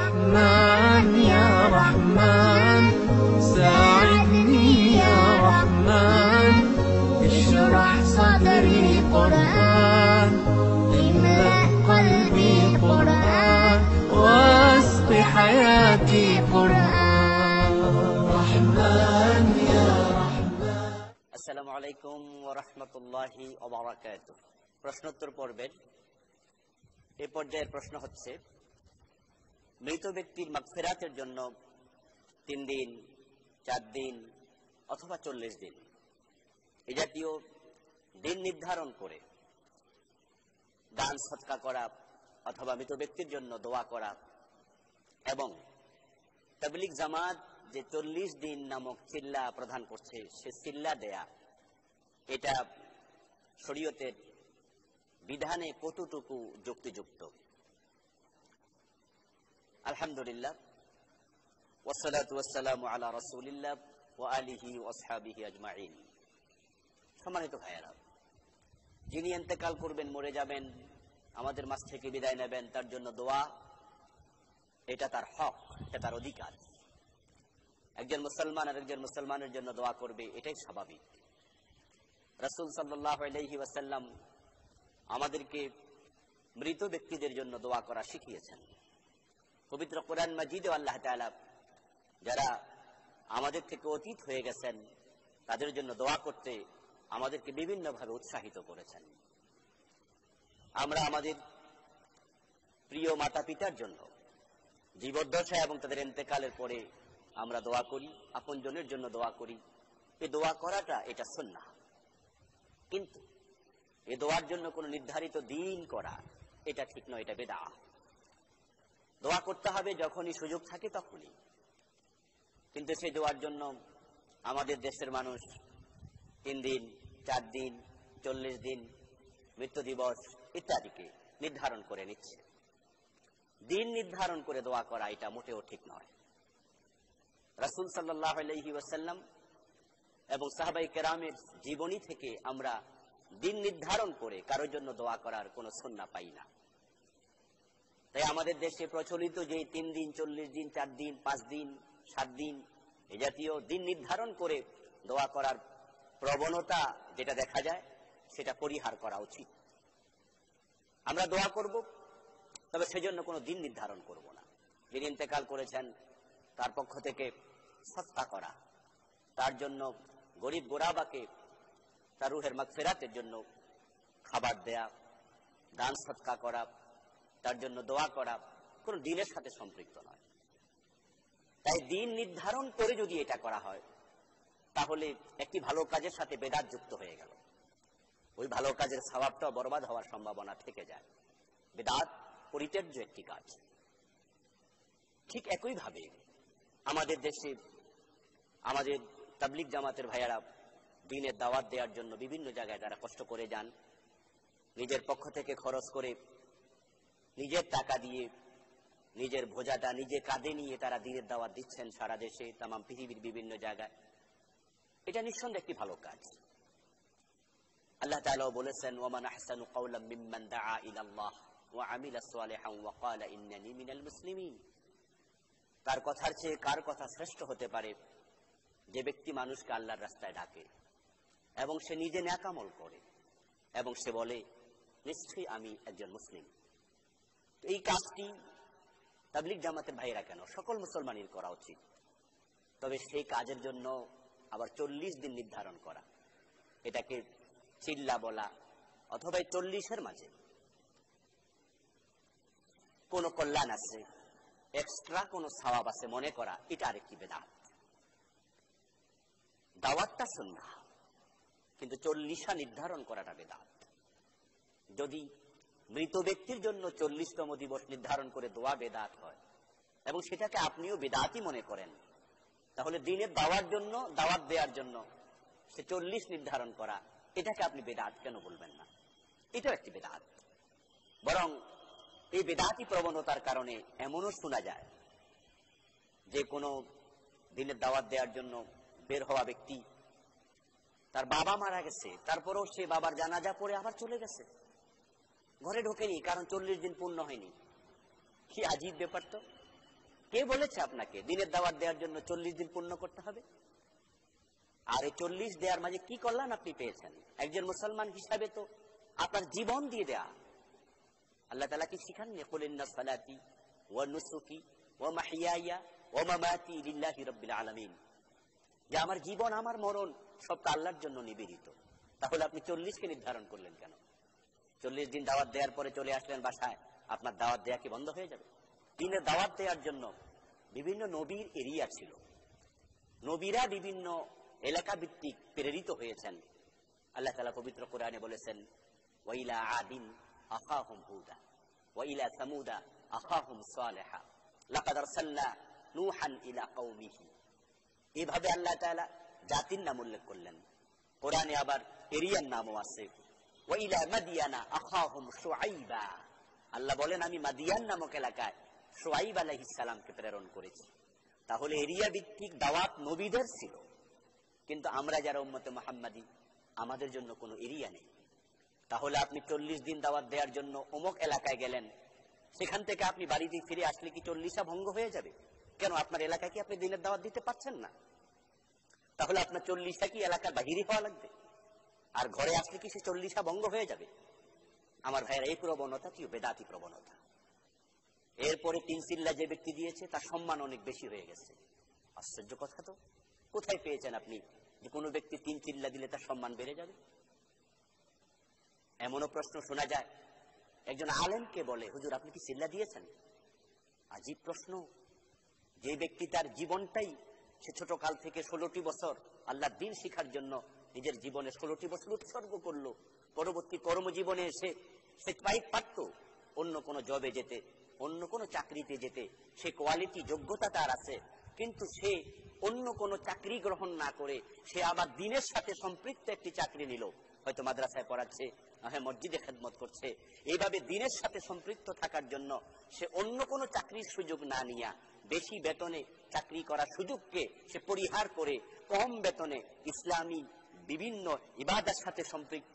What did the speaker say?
رحمن يا رحمن ساعدني يا رحمن اشرح صدري قرآن املأ قلبي قرآن واسق حياتي قرآن رحمن يا رحمن আসসালামু আলাইকুম ওয়া রাহমাতুল্লাহি ওয়া বারাকাতুহু। প্রশ্নোত্তর পর্বের এই পর্যায়ের প্রশ্ন হচ্ছে, মৃত ব্যক্তির মাগফিরাতের জন্য 3 দিন, 4 দিন অথবা 40 দিন এই জাতীয় দিন নির্ধারণ করে দান সদকা করা অথবা মৃত ব্যক্তির জন্য দোয়া করা এবং তাবলীগ জামাত যে 40 দিন নামক চিল্লা প্রদান করছে সে চিল্লা দেয়া, এটা শরীয়তের বিধানে কতটুকু যুক্তিযুক্ত? আলহামদুলিল্লাহ, ওয়াসসালাতু ওয়াসসালামু আলা রাসূলিল্লাহ ওয়া আলিহি ওয়া আসহাবিহি আজমাইন। সম্মানিত ভাইয়েরা, যিনি ইন্তেকাল করবেন, মরে যাবেন, আমাদের মাঝ থেকে বিদায় নেবেন, তার জন্য দোয়া, এটা তার হক, এটা তার অধিকার। একজন মুসলমান আর একজন মুসলমানের জন্য দোয়া করবে, এটাই স্বাভাবিক। রাসূল সাল্লাল্লাহু আলাইহি ওয়াসাল্লাম আমাদেরকে মৃত ব্যক্তিদের জন্য দোয়া করা শিখিয়েছেন। পবিত্র কোরআন মাজিদে আল্লাহ তাআলা যারা আমাদের থেকে অতীত হয়ে গেছেন তাদের জন্য দোয়া করতে আমাদেরকে বিভিন্নভাবে উৎসাহিত করেছেন। আমরা আমাদের প্রিয় মাতা পিতার জন্য জীবদ্দশা এবং তাদের ইন্তেকালের পরে আমরা দোয়া করি, আপনজনের জন্য দোয়া করি। এই দোয়া করাটা এটা সুন্নাহ, কিন্তু এই দোয়ার জন্য কোনো নির্ধারিত দিন করা এটা ঠিক নয়, এটা বিদআহ। দোয়া করতে হবে যখনই সুযোগ থাকে তখনই, কিন্তু সেই দোয়ার জন্য আমাদের দেশের মানুষ 3 দিন, 4 দিন, 40 দিন, মৃত্যু দিবস ইত্যাদিকে নির্ধারণ করে নিচ্ছে। দিন নির্ধারণ করে দোয়া করা এটা মোটেও ঠিক নয়। রাসূল সাল্লাল্লাহু আলাইহি ওয়াসাল্লাম এবং সাহাবায়ে কেরামের জীবনী থেকে আমরা দিন নির্ধারণ করে কারোর জন্য দোয়া করার কোনো সুন্নাহ পাই না। তাই আমাদের দেশে প্রচলিত যে 3 দিন, 40 দিন, 4 দিন, 5 দিন, 7 দিন এই জাতীয় দিন নির্ধারণ করে দোয়া করার প্রবণতা যেটা দেখা যায় সেটা পরিহার করা উচিত। আমরা দোয়া করব, তবে সেজন্য কোনো দিন নির্ধারণ করব না। যিনি ইন্তেকাল করেছেন তার পক্ষ থেকে সদকা করা, তার জন্য গরিব গোরাবাকে তার রুহের মাগফিরাতের জন্য খাবার দেয়া, দান সদকা করা, তার জন্য দোয়া করা কোন দিনের সাথে সম্পৃক্ত নয়। তাই দিন নির্ধারণ করে যদি এটা করা হয় তাহলে একটি ভালো কাজের সাথে বেদাত যুক্ত হয়ে গেল, ওই ভালো কাজের সওয়াবটাও বরবাদ হওয়ার সম্ভাবনা থেকে যায়। বেদাত পরিত্যাজ্য একটি কাজ। ঠিক একইভাবে আমাদের দেশে আমাদের তাবলীগ জামাতের ভাইয়ারা দ্বীনের দাওয়াত দেওয়ার জন্য বিভিন্ন জায়গায় তারা কষ্ট করে যান, নিজের পক্ষ থেকে খরচ করে, নিজের টাকা দিয়ে, নিজের ভোজাটা নিজে কাঁধে নিয়ে তারা দ্বীনের দাওয়াত দিচ্ছেন সারা দেশে, তাম পৃথিবীর বিভিন্ন জায়গায়। এটা নিঃসন্দেহে একটি ভালো কাজ। আল্লাহ তাআলা বলেছেন, ওয়ামান আহসানু কাওলাম মিম্মান দাআ ইলাল্লাহ ওয়া আমিলা সালিহান ওয়া ক্বালা ইন্নানি মিনাল মুসলিমিন। তার কথার চেয়ে কার কথা শ্রেষ্ঠ হতে পারে? যে ব্যক্তি মানুষকে আল্লাহর রাস্তায় ডাকে এবং সে নিজে নেক আমল করে এবং সে বলে নিশ্চয়ই আমি একজন মুসলিম। এই কাজটি তাবলীগ জামাতের ভাইয়েরা কেন, সকল মুসলমানের করা উচিত। তবে সেই কাজের জন্য আবার 40 দিন নির্ধারণ করা, এটাকে চিল্লা বলা অথবা 40-এর মাঝে কোন কল্যাণ আছে, এক্সট্রা কোন সওয়াব আছে মনে করা, এটা আরেকটি বেদাত। দাওয়াতটা সুন্নাহ, কিন্তু 40টা নির্ধারণ করাটা বেদাত। যদি মৃত ব্যক্তির জন্য 40তম দিবস নির্ধারণ করে দোয়া বেদাত হয় এবং সেটাকে আপনিও বেদাতই মনে করেন, তাহলে দিনের দাওয়ার জন্য, দাওয়াত দেওয়ার জন্য সে 40 নির্ধারণ করা, এটাকে আপনি বেদাত কেন বলবেন না? এটাও একটি বেদাত। বরং এই বেদাতি প্রবণতার কারণে এমনও শোনা যায় যে কোনো দিনের দাওয়াত দেওয়ার জন্য বের হওয়া ব্যক্তি, তার বাবা মারা গেছে, তারপরেও সে বাবার জানাজা পড়ে আবার চলে গেছে, ঘরে ঢোকেনি, কারণ 40 দিন পূর্ণ হয়নি। কি আজীব ব্যাপার তো। কে বলেছে আপনাকে দিনের দাওয়াত দেওয়ার জন্য 40 দিন পূর্ণ করতে হবে? আর এই 40 দেওয়ার মাঝে কি কল্যাণ আপনি পেয়েছেন? একজন মুসলমান হিসাবে তো আপনার জীবন দিয়ে দেয়া। আল্লাহ তাআলা কি শিখাননি, কুল ইন্না সালাতি ওয়া নুসুকি ওয়া মাহইয়ায়া ওয়া মামাতি লিল্লাহি রাব্বিল আলামিন, যে আমার জীবন আমার মরণ সব আল্লাহর জন্য নিবেদিত। তাহলে আপনি 40 কে নির্ধারণ করলেন কেন? 40 দিন দাওয়াত দেওয়ার পরে চলে আসলেন বাসায়, আপনার দাওয়াত দেয়া কি বন্ধ হয়ে যাবে? দিনের দাওয়াত দেওয়ার জন্য বিভিন্ন নবীর এরিয়া ছিল, নবীরা বিভিন্ন এলাকা ভিত্তিক প্রেরিত হয়েছেন। আল্লাহ তাআলা পবিত্র কোরআনে বলেছেন, ওয়া ইলা আদিন আখাহুম হুদা ওয়া ইলা সামুদা আখাহুম সালিহা লাকাদ আরসালনা নূহান ইলা কওমিহি। এভাবে আল্লাহ তাআলা জাতির নাম উল্লেখ করলেন। কোরআনে আবার এরিয়ার নামও আছে, ওয়া ইলা মাদিয়ানা আখাহুম শুআইবা। আল্লাহ বলেন, আমি মাদিয়ান নামক এলাকায় শুআইব আলাইহিস সালামকে প্রেরণ করেছি। তাহলে এরিয়া ভিত্তিক দাওয়াত নবীদের ছিল, কিন্তু আমরা যারা উম্মতে মুহাম্মাদি, আমাদের জন্য কোনো এরিয়া নেই। তাহলে আপনি 40 দিন দাওয়াত দেওয়ার জন্য অমুক এলাকায় গেলেন, সেখান থেকে আপনি বাড়িতে ফিরে আসলে কি 40টা ভঙ্গ হয়ে যাবে? কেন? আপনার এলাকায় কি আপনি দিনের দাওয়াত দিতে পারছেন না? তাহলে আপনার 40টা কি এলাকার বাহিরে হওয়া লাগবে? আর ঘরে আসলে কি সে 40টা ভঙ্গ হয়ে যাবে? আমার ভাইয়েরা, এই প্রবণতা কি বেদাতি প্রবণতা। এরপরে 3 চিল্লা যে ব্যক্তি দিয়েছে তার সম্মান অনেক বেশি হয়ে গেছে। আশ্চর্য কথা তো। কোথায় পেয়েছেন আপনি যে কোনো ব্যক্তি 3 চিল্লা দিলে তার সম্মান বেড়ে যাবে? এমনও প্রশ্ন শোনা যায়, একজন আলেমকে বলে, হুজুর আপনি কি চিল্লা দিয়েছেন? আজীব প্রশ্ন। যে ব্যক্তি তার জীবনটাই, সে ছোট কাল থেকে 16টি বছর আল্লাহর দ্বীন শিখার জন্য নিজের জীবনে 16টি বছর উৎসর্গ করলো, পরবর্তী কর্মজীবনে সে পারত অন্য কোনো জবে যেতে, অন্য কোনো চাকরিতে যেতে, সে কোয়ালিটি যোগ্যতা তার আছে, কিন্তু সে অন্য কোনো চাকরি গ্রহণ না করে সে আবার দ্বীনের সাথে সম্পৃক্ত একটি চাকরি নিল, হয়তো মাদ্রাসায় পড়াচ্ছে, মসজিদে খেদমত করছে। এইভাবে দ্বীনের সাথে সম্পৃক্ত থাকার জন্য সে অন্য কোনো চাকরির সুযোগ না নিয়া বেশি বেতনে চাকরি করার সুযোগকে সে পরিহার করে কম বেতনে ইসলামী বিভিন্ন ইবাদতের সাথে সম্পৃক্ত